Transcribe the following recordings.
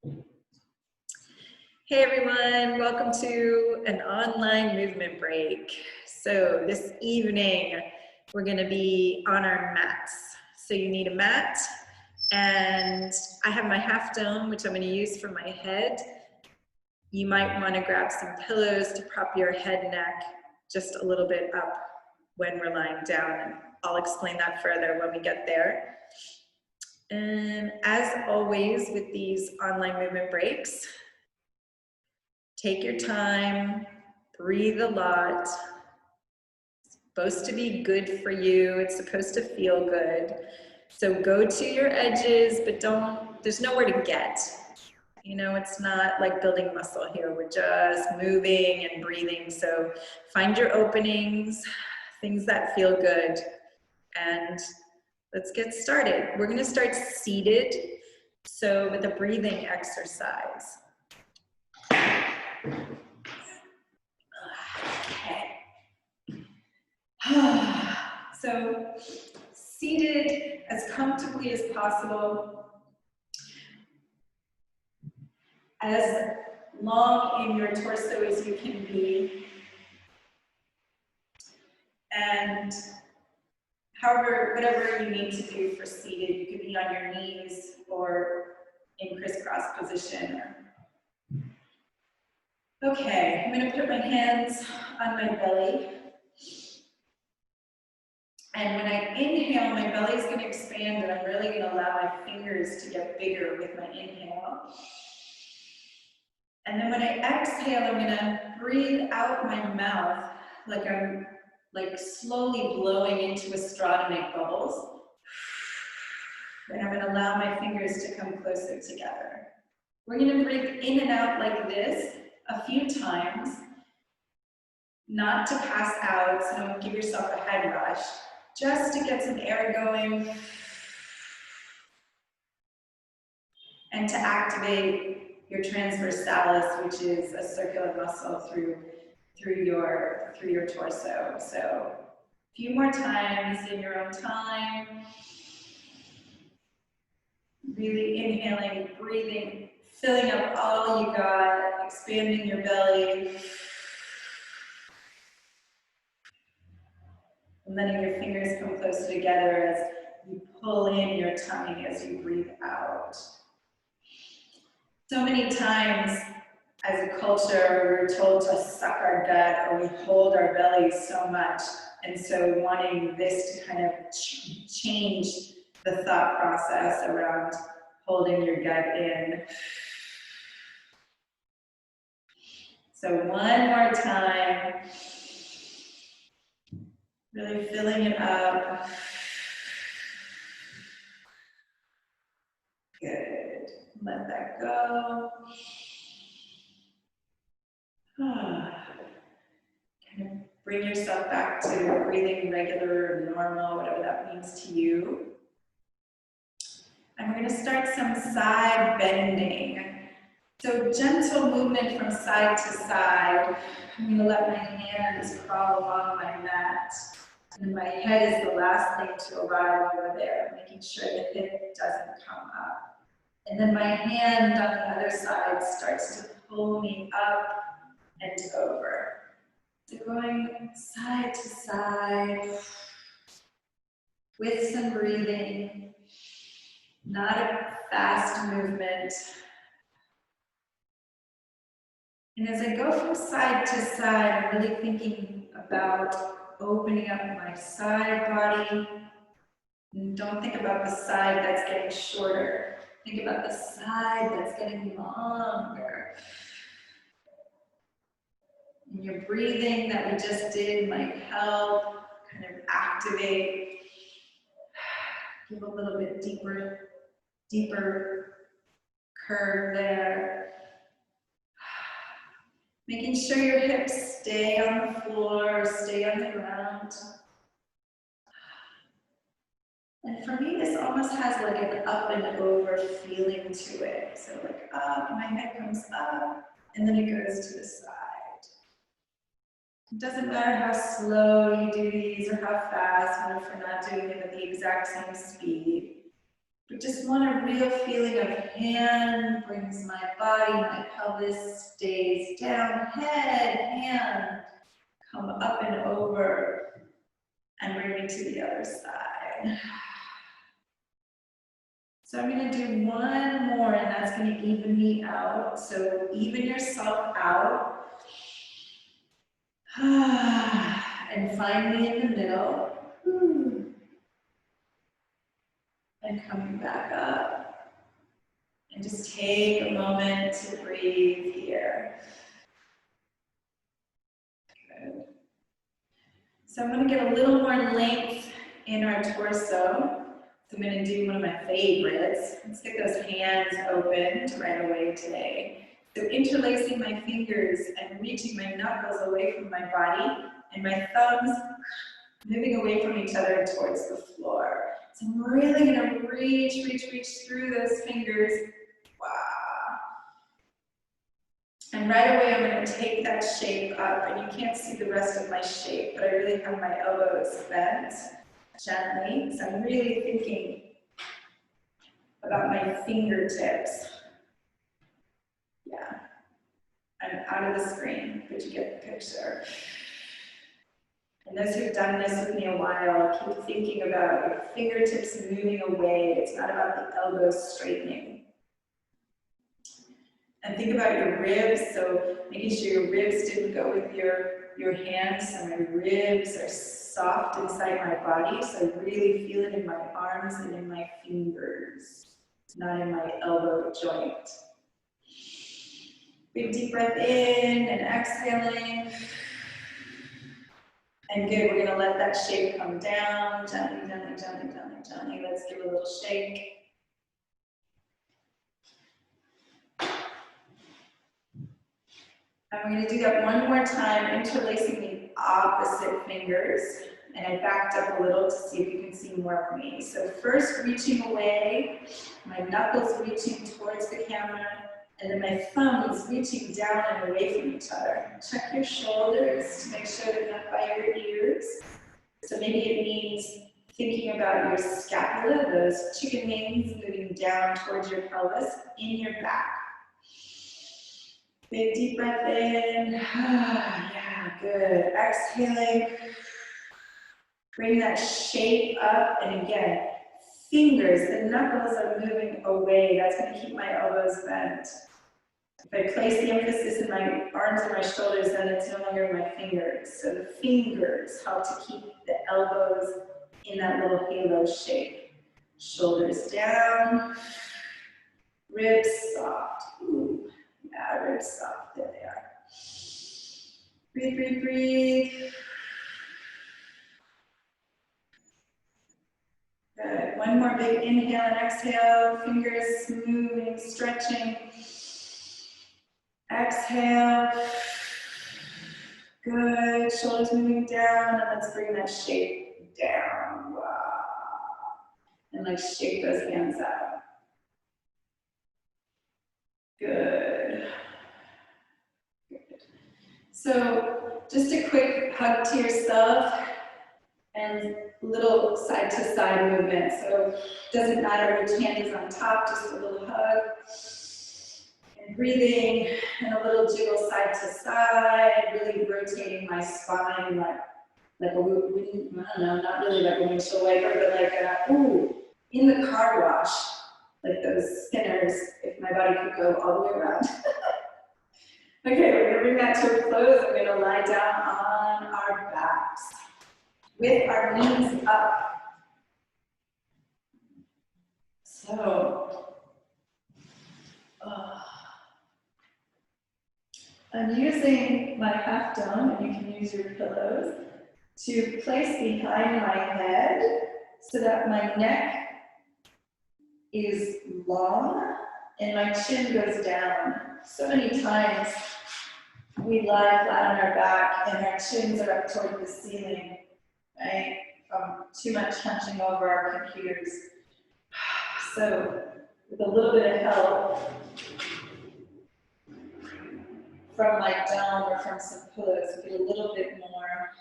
Hey everyone, welcome to an online movement break. So this evening, we're gonna be on our mats. So you need a mat, and I have my half dome, which I'm gonna use for my head. You might wanna grab some pillows to prop your head, neck, just a little bit up when we're lying down, and I'll explain that further when we get there. And as always with these online movement breaks, take your time, breathe a lot. It's supposed to be good for you. It's supposed to feel good. So go to your edges, but there's nowhere to get. You know, it's not like building muscle here. We're just moving and breathing. So find your openings, things that feel good, and let's get started. We're gonna start seated, so with a breathing exercise. So seated as comfortably as possible, as long in your torso as you can be, and whatever you need to do for seated. You could be on your knees or in crisscross position. Okay, I'm going to put my hands on my belly. And when I inhale, my belly is going to expand, and I'm really going to allow my fingers to get bigger with my inhale. And then when I exhale, I'm going to breathe out my mouth like I'm slowly blowing into a straw to make bubbles. And I'm going to allow my fingers to come closer together. We're going to breathe in and out like this a few times, not to pass out, so don't give yourself a head rush. Just to get some air going and to activate your transversalis, which is a circular muscle through your torso. So a few more times in your own time. Really inhaling, breathing, filling up all you got, expanding your belly. And letting your fingers come closer together as you pull in your tummy as you breathe out. So many times as a culture, we're told to suck our gut, or we hold our bellies so much. And so wanting this to kind of change the thought process around holding your gut in. So one more time. Really filling it up. Good. Let that go. Kind of bring yourself back to breathing regular or normal, whatever that means to you. And we're going to start some side bending. So gentle movement from side to side. I'm going to let my hands crawl along my mat. And my head is the last thing to arrive over there, making sure the hip doesn't come up. And then my hand on the other side starts to pull me up and over. So going side to side with some breathing, not a fast movement. And as I go from side to side, I'm really thinking about opening up my side body. And don't think about the side that's getting shorter. Think about the side that's getting longer. And your breathing that we just did might help kind of activate, give a little bit deeper curve there. Making sure your hips stay on the floor, stay on the ground. And for me, this almost has like an up and over feeling to it. So like up, my head comes up, and then it goes to the side. It doesn't matter how slow you do these or how fast, even if we're not doing them at the exact same speed. But just want a real feeling of hand brings my body, my pelvis stays down, head, hand, come up and over, and bring me to the other side. So I'm going to do one more, and that's going to even me out. So even yourself out. And find me in the middle. And coming back up. And just take a moment to breathe here. Good. So I'm going to get a little more length in our torso. So I'm going to do one of my favorites. Let's get those hands opened right away today. So interlacing my fingers and reaching my knuckles away from my body and my thumbs moving away from each other and towards the floor. So I'm really going to reach through those fingers. Wow. And right away, I'm going to take that shape up, and you can't see the rest of my shape, but I really have my elbows bent gently. So I'm really thinking about my fingertips. Yeah. I'm out of the screen, but you get the picture. And those who've done this with me a while, keep thinking about your fingertips moving away. It's not about the elbows straightening. And think about your ribs, so making sure your ribs didn't go with your hands. So my ribs are soft inside my body, so I really feel it in my arms and in my fingers, not in my elbow joint. Big deep breath in and exhaling. And good, we're gonna let that shape come down, gently, gently, gently, gently, gently. Let's give a little shake. And we're going to do that one more time, interlacing the opposite fingers. And I backed up a little to see if you can see more of me. So first reaching away, my knuckles reaching towards the camera, and then my thumbs reaching down and away from each other. Check your shoulders to make sure they're not by your ears. So maybe it means thinking about your scapula, those chicken wings moving down towards your pelvis, in your back. Big deep breath in. Yeah, good. Exhaling. Bring that shape up. And again, fingers, the knuckles are moving away. That's going to keep my elbows bent. If I place the emphasis in my arms and my shoulders, then it's no longer in my fingers. So the fingers help to keep the elbows in that little halo shape. Shoulders down. Ribs soft. Ooh. Yeah, ribs soft. There they are. Breathe, breathe, breathe. Good. One more big inhale and exhale. Fingers moving, stretching. Exhale. Good. Shoulders moving down. And let's bring that shape down. Wow. And let's shake those hands out. Good. So just a quick hug to yourself and little side to side movement. So it doesn't matter which hand is on top, just a little hug. And breathing and a little jiggle side to side, really rotating my spine like a, I don't know, not really like a windshield wiper, but like a, ooh, in the car wash, like those spinners, if my body could go all the way around. Okay, we're gonna bring that to a close. I'm gonna lie down on our backs with our knees up. So, I'm using my half dome, and you can use your pillows, to place behind my head so that my neck is long and my chin goes down. So many times we lie flat on our back and our chins are up toward the ceiling, right? From too much hunching over our computers. So with a little bit of help from my dome or from some pillows, get a little bit more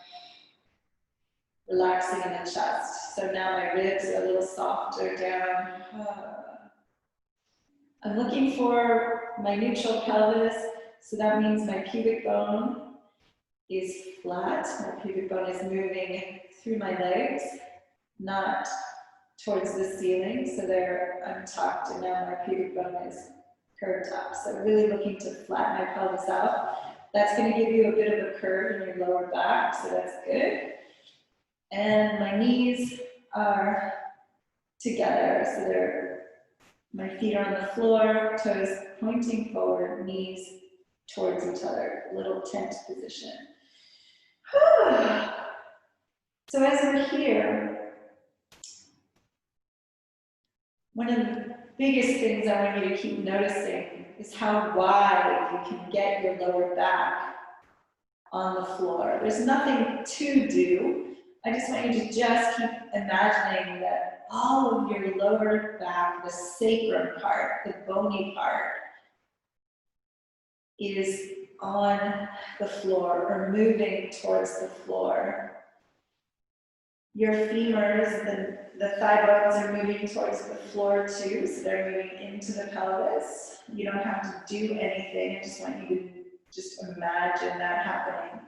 relaxing in the chest. So now my ribs are a little softer down. I'm looking for my neutral pelvis, so that means my pubic bone is flat. My pubic bone is moving through my legs, not towards the ceiling. So they're untucked, and now my pubic bone is curved up. So really looking to flatten my pelvis out. That's going to give you a bit of a curve in your lower back, so that's good. And my knees are together, so my feet are on the floor, toes pointing forward, knees towards each other, little tent position. So as we're here, one of the biggest things I want you to keep noticing is how wide you can get your lower back on the floor. There's nothing to do. I just want you to just keep imagining that all of your lower back, the sacrum part, the bony part, is on the floor or moving towards the floor. Your femurs, the thigh bones are moving towards the floor too, so they're moving into the pelvis. You don't have to do anything. I just want you to just imagine that happening.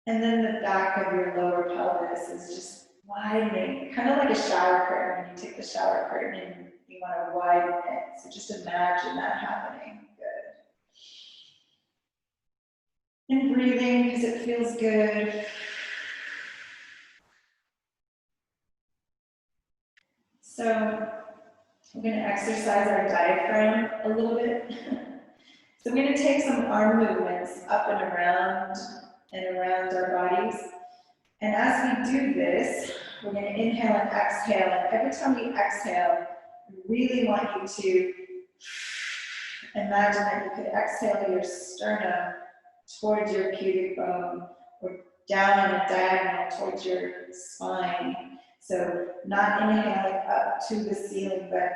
And then the back of your lower pelvis is just widening, kind of like a shower curtain. When you take the shower curtain and you want to widen it. So just imagine that happening. Good. And breathing because it feels good. So we're going to exercise our diaphragm a little bit. So I'm going to take some arm movements up and around our bodies. And as we do this, we're going to inhale and exhale. And every time we exhale, I really want you to imagine that you could exhale your sternum towards your pubic bone or down in a diagonal towards your spine. So not inhaling up to the ceiling, but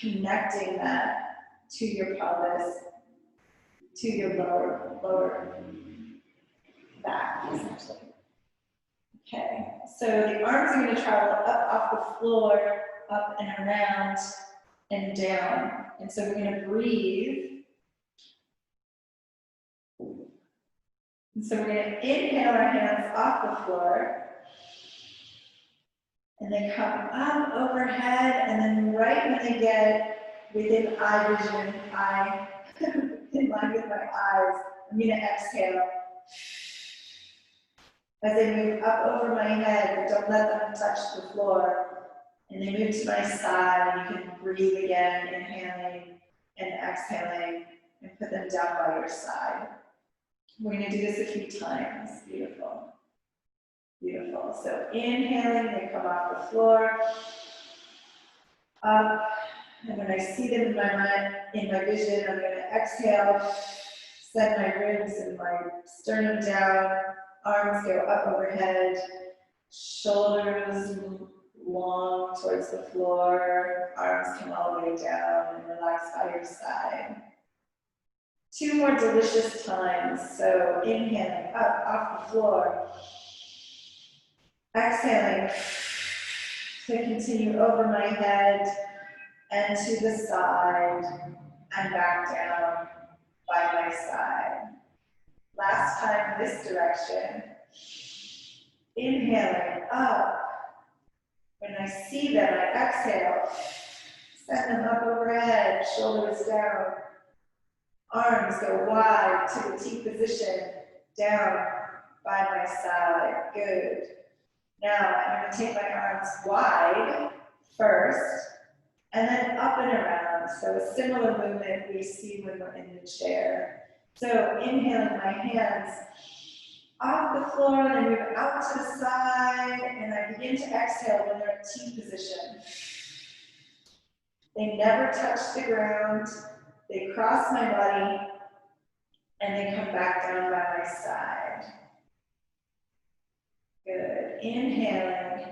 connecting that to your pelvis, to your lower back, essentially. Okay, so the arms are going to travel up off the floor, up and around and down. And so we're going to breathe. And so we're going to inhale our hands off the floor. And they come up overhead, and then right when they get within eye vision, in line with my eyes, I'm going to exhale. As they move up over my head, but don't let them touch the floor. And they move to my side, and you can breathe again, inhaling and exhaling, and put them down by your side. We're going to do this a few times. Beautiful. Beautiful. So inhaling, they come off the floor, up, and when I see them in my mind, in my vision, I'm going to exhale, set my ribs and my sternum down, arms go up overhead, shoulders long towards the floor, arms come all the way down and relax by your side. 2 more delicious times. So inhaling up off the floor. Exhaling to continue over my head and to the side and back down by my side. Last time this direction. Inhaling up. When I see them, I exhale. Send them up overhead, shoulders down. Arms go wide to the T position, down by my side. Good. Now I'm going to take my arms wide first, and then up and around. So a similar movement we see when we're in the chair. So inhaling my hands off the floor, and then move out to the side, and I begin to exhale when they're at T position. They never touch the ground. They cross my body, and they come back down by my side. Good. Inhaling.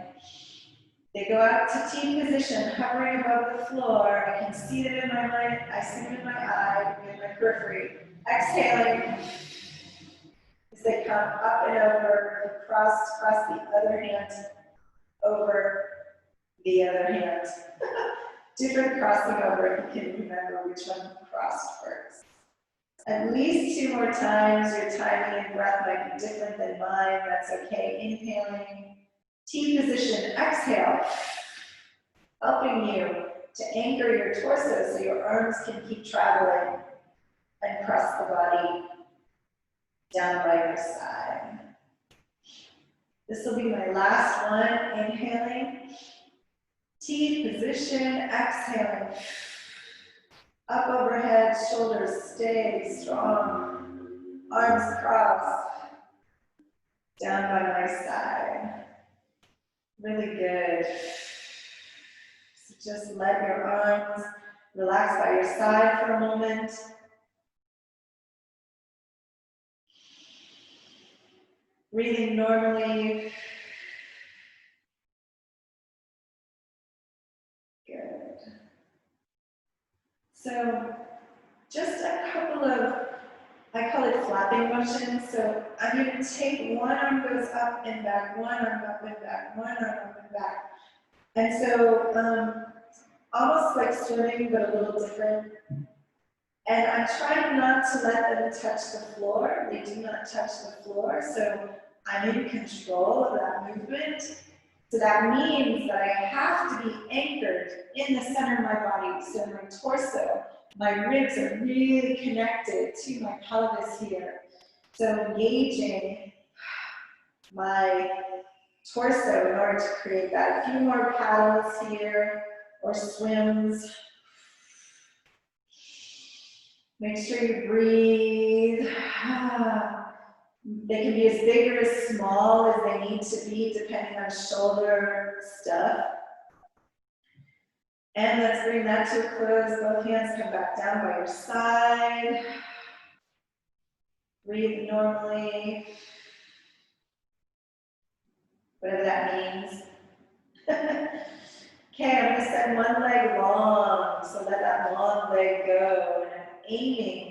They go out to T position, hovering above the floor. I can see them in my mind. I see them in my eye, in my periphery. Exhaling as they come up and over, cross the other hand over the other hand. Different crossing over if you can remember which one crossed first. At least 2 more times. Your timing and breath might be different than mine. That's okay. Inhaling, T position, exhale, helping you to anchor your torso so your arms can keep traveling and press the body down by your side. This will be my last one. Inhaling, T position, exhaling, up overhead, shoulders stay strong, arms crossed, down by my side. Really good. So just let your arms relax by your side for a moment. Breathing normally. Good. So just a couple of, I call it flapping motions. So I'm going to take one arm goes up and back, one arm up and back, one arm up and back. And so almost like swimming, but a little different. And I'm trying not to let them touch the floor. They do not touch the floor. So I'm in control of that movement. So that means that I have to be anchored in the center of my body. So my torso, my ribs are really connected to my pelvis here. So engaging my torso in order to create that. A few more paddles here or swims. Make sure you breathe. They can be as big or as small as they need to be, depending on shoulder stuff. And let's bring that to a close. Both hands come back down by your side. Breathe normally. Whatever that means. Okay, I'm going to send one leg long, so let that long leg go. And I'm aiming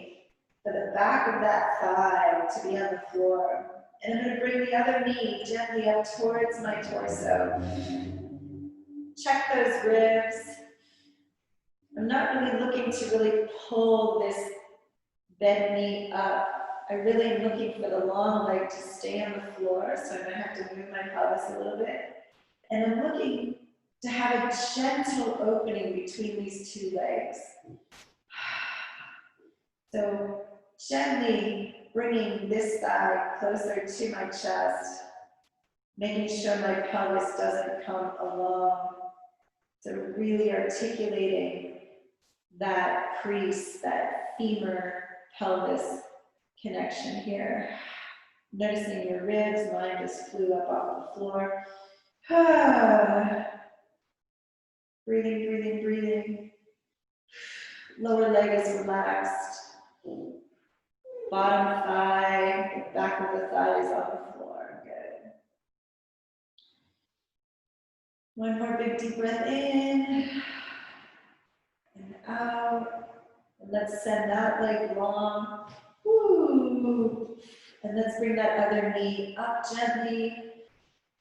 for the back of that thigh to be on the floor. And I'm going to bring the other knee gently up towards my torso. Check those ribs. I'm not really looking to really pull this bent knee up. I really am looking for the long leg to stay on the floor, so I'm going to have to move my pelvis a little bit. And I'm looking to have a gentle opening between these two legs. So gently bringing this thigh closer to my chest, making sure my pelvis doesn't come along. So really articulating that crease, that femur pelvis connection here. Noticing your ribs, mine just flew up off the floor. Breathing, breathing, breathing. Lower leg is relaxed. Bottom thigh, the back of the thigh is on the floor. Good. One more big deep breath in and out. And let's send that leg long. Woo. And let's bring that other knee up gently,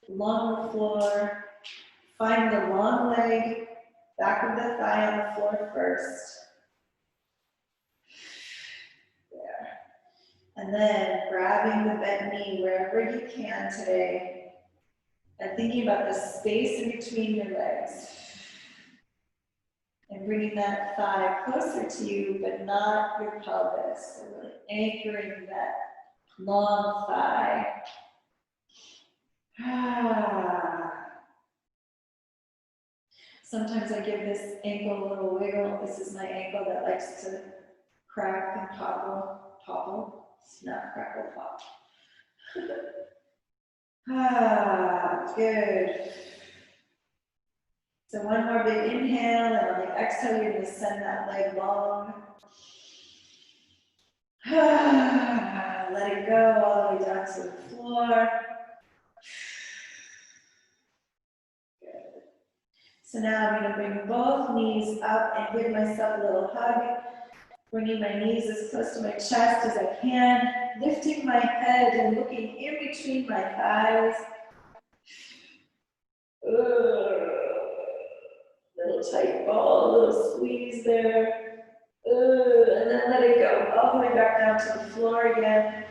along the floor. Find the long leg, back of the thigh on the floor first. There. And then grabbing the bent knee wherever you can today, and thinking about the space in between your legs. And bringing that thigh closer to you, but not your pelvis. So really anchoring that long thigh. Sometimes I give this ankle a little wiggle. This is my ankle that likes to crack and topple. Snap, crackle, pop. Good. So one more big inhale, and on the exhale, you're going to send that leg long. Let it go all the way down to the floor. Good. So now I'm going to bring both knees up and give myself a little hug. Bringing my knees as close to my chest as I can, lifting my head and looking in between my thighs. Little tight ball, a little squeeze there. And then let it go all the way back down to the floor again.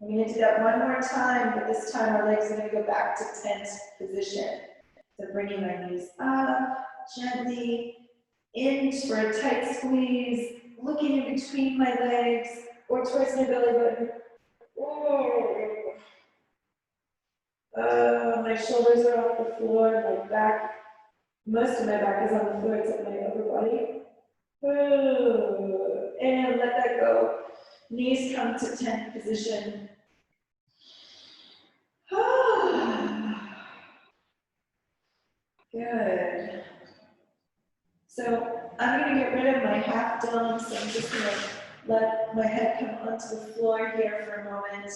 I'm going to do that one more time, but this time our legs are going to go back to tent position. So bringing my knees up, gently, in for a tight squeeze, looking in between my legs or towards my belly button. My shoulders are off the floor, my back, most of my back is on the floor except my upper body. And let that go. Knees come to tent position. Good. So I'm going to get rid of my half dome, so I'm just going to let my head come onto the floor here for a moment.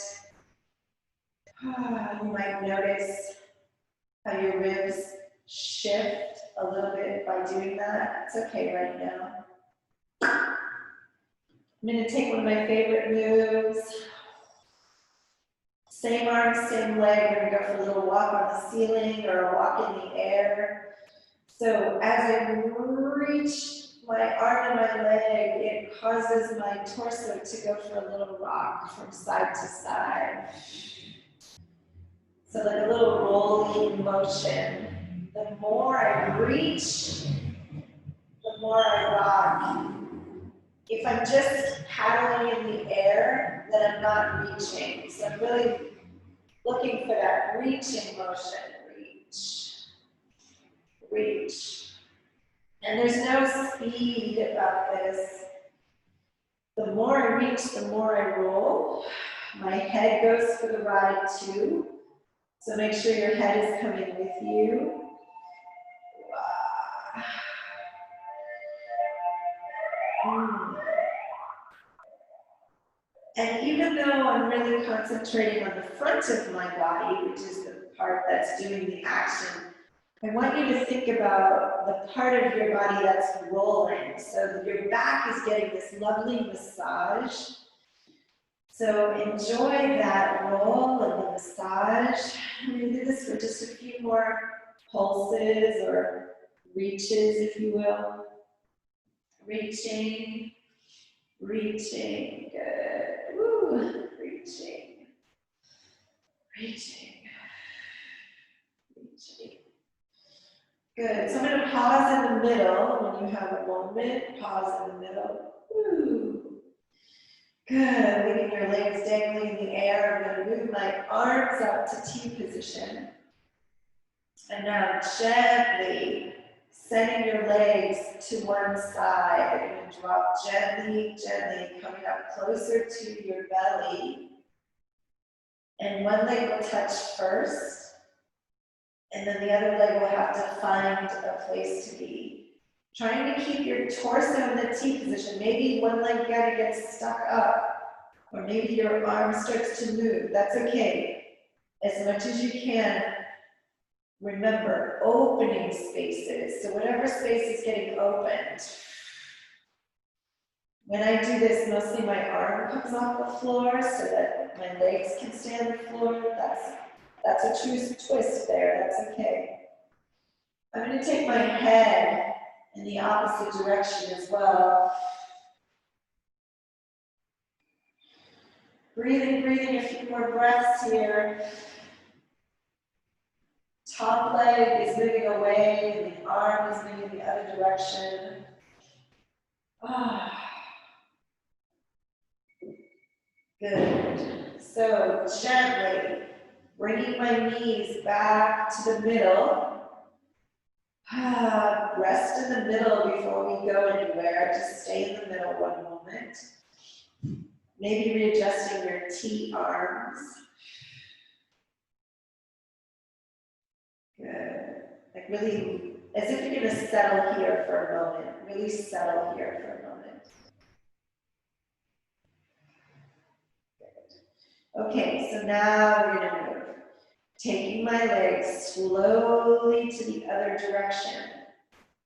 You might notice how your ribs shift a little bit by doing that. It's okay right now. I'm going to take one of my favorite moves. Same arm, same leg. We're going to go for a little walk on the ceiling or a walk in the air. So as I reach my arm and my leg, it causes my torso to go for a little rock from side to side. So like a little rolling motion. The more I reach, the more I rock. If I'm just paddling in the air, then I'm not reaching. So I'm really looking for that reaching motion. Reach, reach. And there's no speed about this. The more I reach, the more I roll. My head goes for the ride too. So make sure your head is coming with you. And even though I'm really concentrating on the front of my body, which is the part that's doing the action, I want you to think about the part of your body that's rolling. So your back is getting this lovely massage. So enjoy that roll and the massage. I'm going to do this for just a few more pulses or reaches, if you will. Reaching, reaching, good. Woo, reaching, reaching, reaching. Good. So I'm going to pause in the middle when you have a moment. Pause in the middle. Woo. Good. Leaving your legs dangling in the air. I'm going to move my arms up to T position. And now gently sending your legs to one side. You're going to drop gently, gently, coming up closer to your belly. And one leg will touch first. And then the other leg will have to find a place to be. Trying to keep your torso in the T position. Maybe one leg kind of gets stuck up, or maybe your arm starts to move. That's okay. As much as you can, remember, opening spaces. So whatever space is getting opened. When I do this, mostly my arm comes off the floor so that my legs can stay on the floor. That's a true twist there. That's okay. I'm going to take my head in the opposite direction as well. Breathing, breathing, a few more breaths here. Top leg is moving away, and the arm is moving the other direction. Good. So gently bringing my knees back to the middle. Rest in the middle before we go anywhere. Just stay in the middle one moment. Maybe readjusting your T arms. Good. Like really, as if you're going to settle here for a moment. Really settle here for a moment. Good. Okay, so now we're going to move. Taking my legs slowly to the other direction.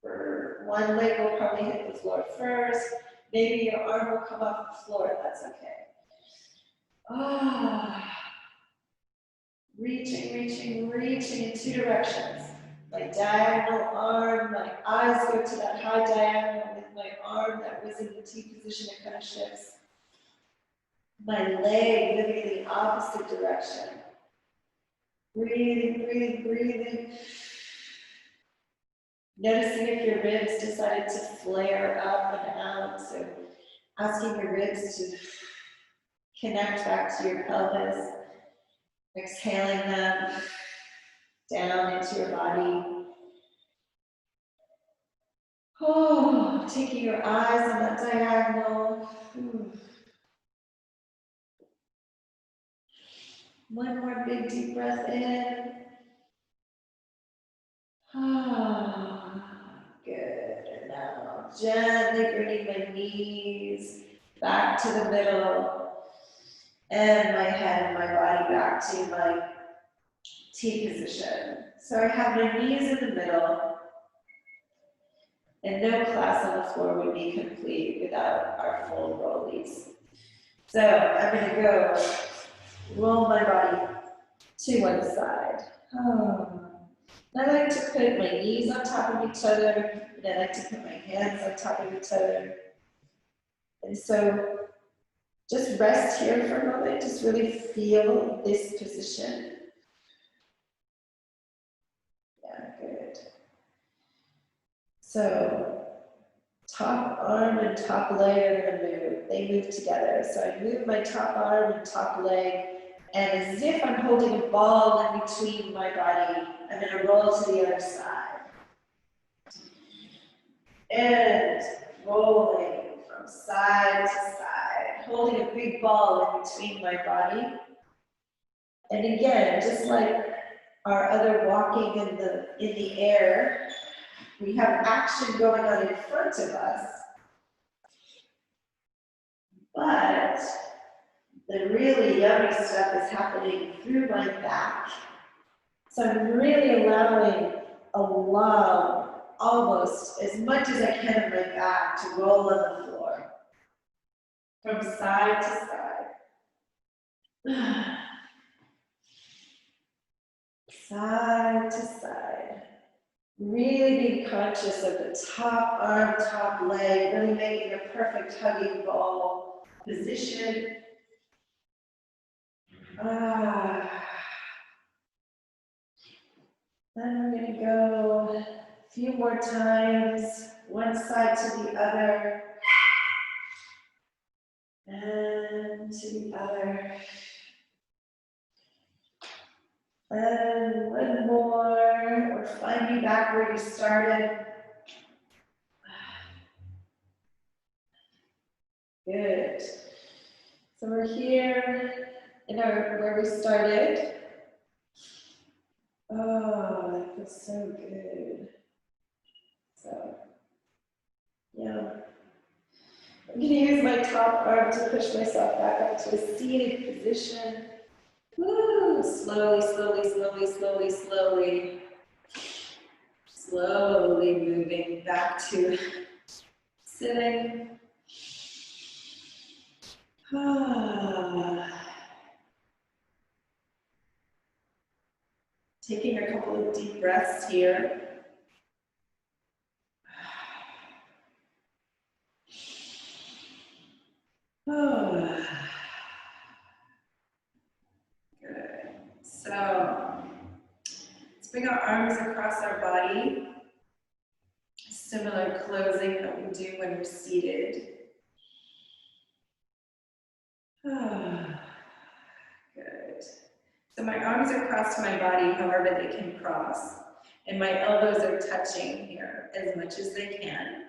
For one leg will probably hit the floor first. Maybe your arm will come off the floor, that's okay. Reaching, reaching, reaching in two directions. My diagonal arm, my eyes go to that high diagonal with my arm that was in the T position, it kind of shifts. My leg moving in the opposite direction. Breathing, breathing, breathing. Noticing if your ribs decided to flare up and out. So asking your ribs to connect back to your pelvis. Exhaling them down into your body. Oh, taking your eyes on that diagonal. One more big deep breath in. Good. And now gently bringing my knees back to the middle and my head and my body back to my T position. So I have my knees in the middle, and no class on the floor would be complete without our full rollies. So I'm going to go roll my body to one side. I like to put my knees on top of each other, and I like to put my hands on top of each other. And so just rest here for a moment, just really feel this position. Yeah, good. So top arm and top leg are going to move. They move together. So I move my top arm and top leg, and as if I'm holding a ball in between my body, I'm going to roll to the other side. And rolling from side to side, holding a big ball in between my body. And again, just like our other walking in the air, we have action going on in front of us. But the really yummy stuff is happening through my back. So I'm really allowing a love, almost as much as I can of my back to roll on the floor. From side to side. Side to side. Really being conscious of the top arm, top leg, really making a perfect hugging ball position. Then I'm going to go a few more times, one side to the other, and to the other. And one more, or find me back where you started. Good. So we're here in where we started. Oh, that feels so good. So, yeah. I'm going to use my top arm to push myself back up to a seated position. Woo! Slowly, slowly, slowly, slowly, slowly. Slowly moving back to sitting. Taking a couple of deep breaths here. Good. So let's bring our arms across our body. Similar closing that we do when we're seated. Good. So my arms are crossed to my body, however they can cross. And my elbows are touching here as much as they can.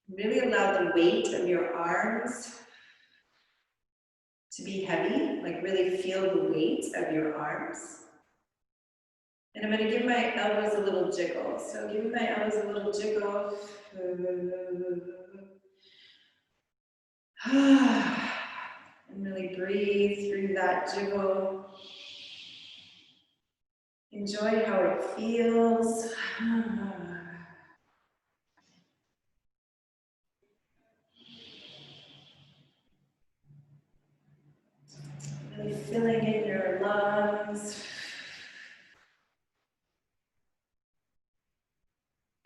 Really allow the weight of your arms to be heavy, like really feel the weight of your arms. And I'm going to give my elbows a little jiggle. So give my elbows a little jiggle. And really breathe through that jiggle. Enjoy how it feels. Really filling in your lungs.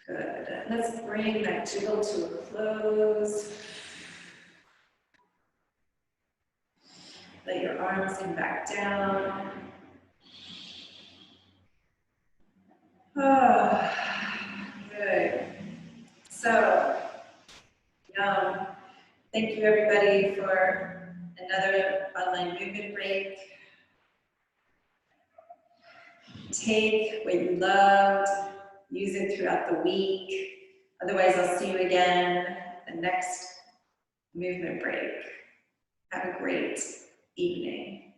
Good. Let's bring that jiggle to a close. Let your arms come back down. Oh, good. So, thank you everybody for another online movement break. Take what you loved, use it throughout the week. Otherwise, I'll see you again the next movement break. Have a great evening.